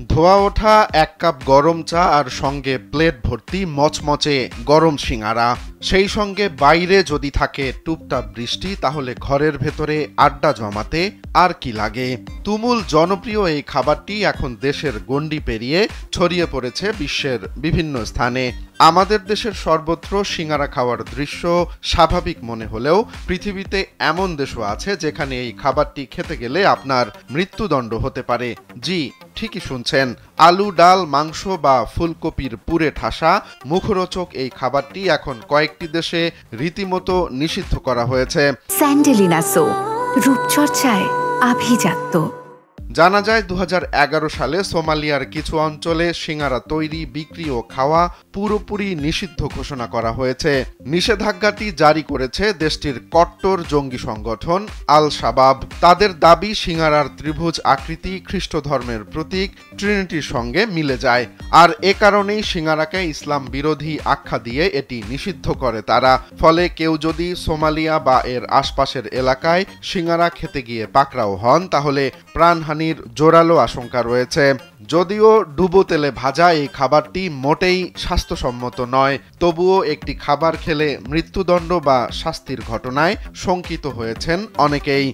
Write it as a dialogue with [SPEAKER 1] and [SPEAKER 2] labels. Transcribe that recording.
[SPEAKER 1] ধোয়া ওঠা এক কাপ গরম চা আর সঙ্গে প্লেট ভর্তি মচমচে গরম সিঙাড়া, সেই সঙ্গে বাইরে যদি থাকে টুপটাপ বৃষ্টি, তাহলে ঘরের ভেতরে আড্ডা জমাতে আর কি লাগে। তুমুল জনপ্রিয় এই খাবারটি এখন দেশের গণ্ডি পেরিয়ে ছড়িয়ে পড়েছে বিশ্বের বিভিন্ন স্থানে। আমাদের দেশের সর্বত্র সিঙাড়া খাওয়ার দৃশ্য স্বাভাবিক মনে হলেও পৃথিবীতে এমন দেশও আছে যেখানে এই খাবারটি খেতে গেলে আপনার মৃত্যুদণ্ড হতে পারে। জি, ঠিকই শুনছেন, আলু, ডাল, মাংস বা ফুলকপির পুরে ঠাসা মুখরোচক এই খাবারটি এখন কয়েকটি দেশে রীতিমতো নিষিদ্ধ করা হয়েছে।
[SPEAKER 2] স্যান্ডেলিনা সো, রূপচর্চায় আভিজাত্য।
[SPEAKER 1] জানা যায় 2011 সালে সোমালিয়ার কিছু অঞ্চলে সিঙাড়া তৈরি, বিক্রি ও খাওয়া পুরোপুরি নিষিদ্ধ ঘোষণা করা হয়েছে। নিষেধাজ্ঞাটি জারি করেছে দেশটির কট্টর জঙ্গি সংগঠন আল শাবাব। তাদের দাবি, সিঙাড়ার ত্রিভুজ আকৃতি খ্রিস্ট ধর্মের প্রতীক ট্রিনিটির সঙ্গে মিলে যায়, আর এ কারণেই সিঙাড়াকে ইসলাম বিরোধী আখ্যা দিয়ে এটি নিষিদ্ধ করে তারা। ফলে কেউ যদি সোমালিয়া বা এর আশপাশের এলাকায় সিঙাড়া খেতে গিয়ে পাকড়াও হন, তাহলে প্রাণহানি জোরালো আশঙ্কা রয়েছে। যদিও ডুবো তেলে ভাজা এই খাবারটি মোটেই স্বাস্থ্যসম্মত নয়, তবুও একটি খাবার খেলে মৃত্যুদণ্ড বা শাস্তির ঘটনায় শঙ্কিত হয়েছেন অনেকেই।